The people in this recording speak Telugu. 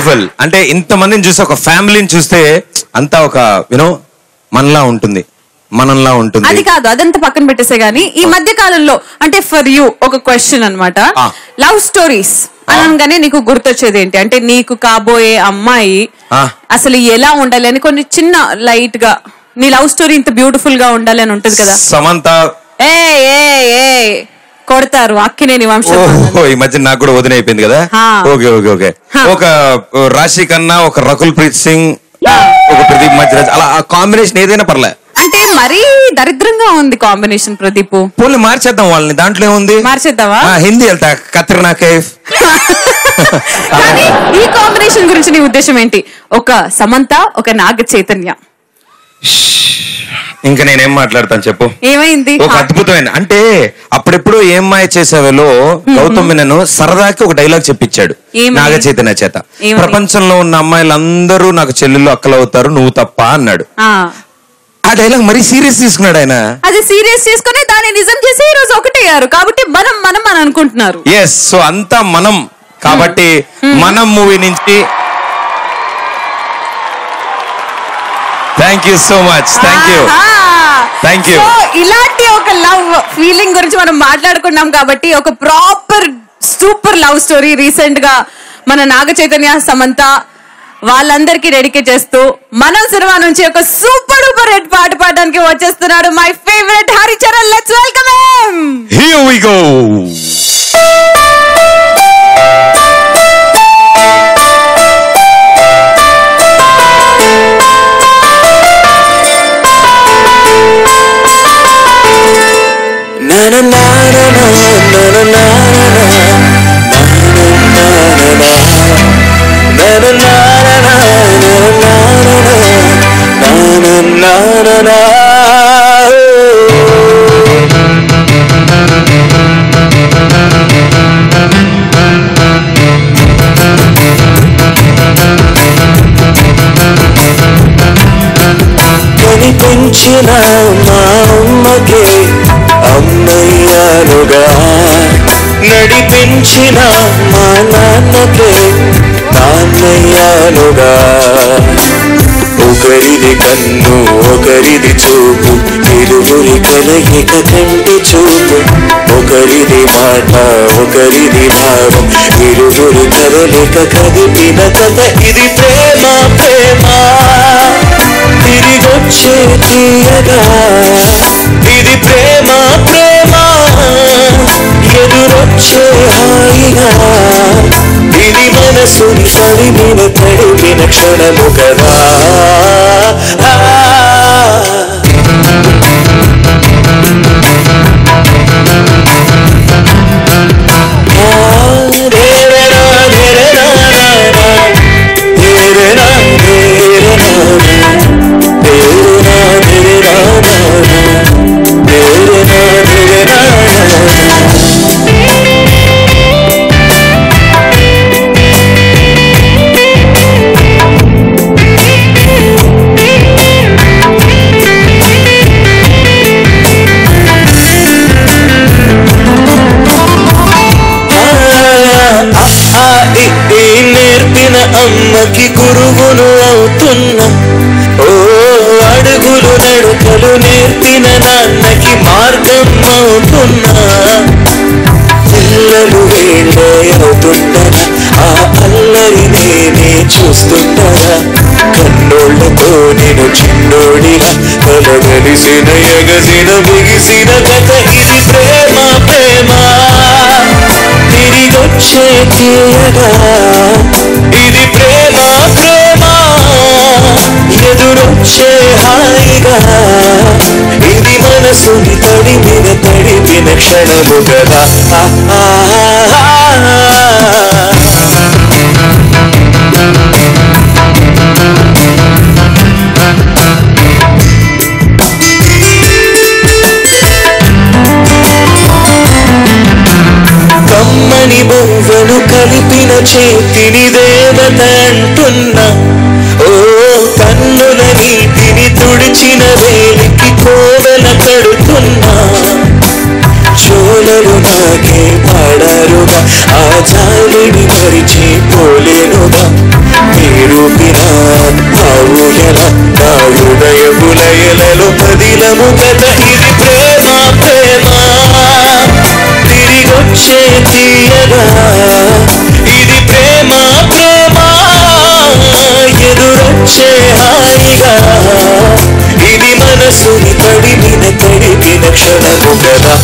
బ్యూటిఫుల్. అంటే ఇంతమందిని చూస్తే ఒక ఫ్యామిలీని చూస్తే అంతా ఒక మనలా ఉంటుంది, మనంలా ఉంటుంది. అది కాదు, అదంతా పక్కన పెట్టేసే గానీ ఈ మధ్య కాలంలో అంటే ఫర్ యూ ఒక క్వశ్చన్ అన్నమాట. లవ్ స్టోరీస్ అనగానే నీకు గుర్తొచ్చేది ఏంటి? అంటే నీకు కాబోయే అమ్మాయి అసలు ఎలా ఉండాలి అని కొన్ని చిన్న లైట్ గా నీ లవ్ స్టోరీ ఇంత బ్యూటిఫుల్ గా ఉండాలి అని ఉంటది కదా. సమంత కొడతారు అక్కినేని వంశం. ఈ మధ్య నాకు కూడా వదిన అయిపోయింది కదా. Okay okay okay. ఒక రాశి ఖన్నా, ఒక రకుల్ ప్రీత్ సింగ్, ఒక ప్రదీప్ మధ్యరాజ్, అలా కాంబినేషన్ ఏదైనా పర్లే. అంటే మరీ దరిద్రంగా ఉంది కాంబినేషన్ ప్రదీప్. పోనీ మార్చేద్దాం వాళ్ళని, దాంట్లో ఏముంది, మార్చేద్దామా? హిందీ వెళ్తా కత్రినా కైఫ్. కానీ ఈ కాంబినేషన్ గురించి నీ ఉద్దేశం ఏంటి? ఒక సమంత, ఒక నాగ చైతన్య. ఇంకా నేనేం మాట్లాడతాను చెప్పు. ఏమైంది? ఒక అద్భుతమైన అంటే అప్పుడెప్పుడు ఏం మాయ చేసేవేలో గౌతమ్ మీనన్ సరదాకి ఒక డైలాగ్ చెప్పించాడు నాగ చైతన్య చేత. ప్రపంచంలో ఉన్న అమ్మాయిలందరూ నాకు చెల్లెళ్ళు అక్కలు అవుతారు, నువ్వు తప్ప అన్నాడు. ఆ డైలాగ్ మరీ సీరియస్ తీసుకున్నాడు ఆయన. అది సీరియస్ తీసుకుని దాన్ని నిజం చేసి ఈ రోజు ఒకటయ్యారు కాబట్టి మనం మనం అని అనుకుంటున్నారు. ఎస్, సో అంతా మనం కాబట్టి మనం మూవీ నుంచి thank you so much. Thank you. ఇలాంటి ఒక లవ్ ఫీలింగ్ గురించి మనం మాట్లాడుకున్నాం కాబట్టి ఒక proper super love story recent గా మన నాగ చైతన్య సమంత వాళ్ళందరికీ డెడికేట్ చేస్తూ మనం సినిమా నుంచి ఒక సూపర్ డూపర్ హిట్ పాట పాడడానికి వచ్చేస్తున్నాడు my favourite Haricharan. Let's welcome him. Here we go. na na na na na na na na కనిపించిన మా అమ్మకే అమ్మయ్యానుగా, నడిపించిన మా నాన్నకే నాన్నయ్యానుగా. ఒకరిది కన్ను ఒకరిది చూపు, ఇరువురి కలయిక కంటి చూపు. ఒకరిది మాట ఒకరిది భావం, ఇరువురి కదలిక కదిపిన కథ. ఇది ప్రేమ ప్రేమ తిరిగొచ్చే తీయగా, ఇది ప్రేమ ప్రేమ ఎదురొచ్చే హాయిగా. ఇది మనసుని తడిమిన తడిపిన క్షణము కదా. నేర్పిన అమ్మకి గురువును అవుతున్నా, ఓ అడుగులు నడుకలు నేర్పిన నాన్నకి మార్గం అవుతున్నా. పిల్లలు వేళ్ళే అవుతుండగా ఆ అల్లరి నేనే చూస్తుండగా, కన్నోళ్లతో నేను చిన్నోడిగా కలగలిసిన ఎగసిన బిగిసిన కథ. ఇది ప్రేమ ప్రేమ తిరిగొచ్చే తీయగా, ఇది ప్రేమ ప్రేమ ఎదురొచ్చే హాయిగా. ఇది మనసుని తడిపిన తడిపిన క్షణము కదా. కమ్మని బొవ్వను కలిపిన చేతిని దేవత అంటున్నా, ఓ కన్నుల నీటిని తుడిచిన వేలికి కోవెల కడుతున్నా. చోళలు నాకే పాడారుగా, ఆ జాలిని మరిచి పోలేనుగా. ఊపిరా ఆ ఊయల నా హృదయ పులయలలో పదిలము కథ ఇది ప్రేమ ప్రేమ తిరిగొచ్చే తీయగా ఇది ప్రేమ ప్రేమ ఎదురొచ్చే హాయిగా ఇది మనసుని తడిపిన క్షణము కదా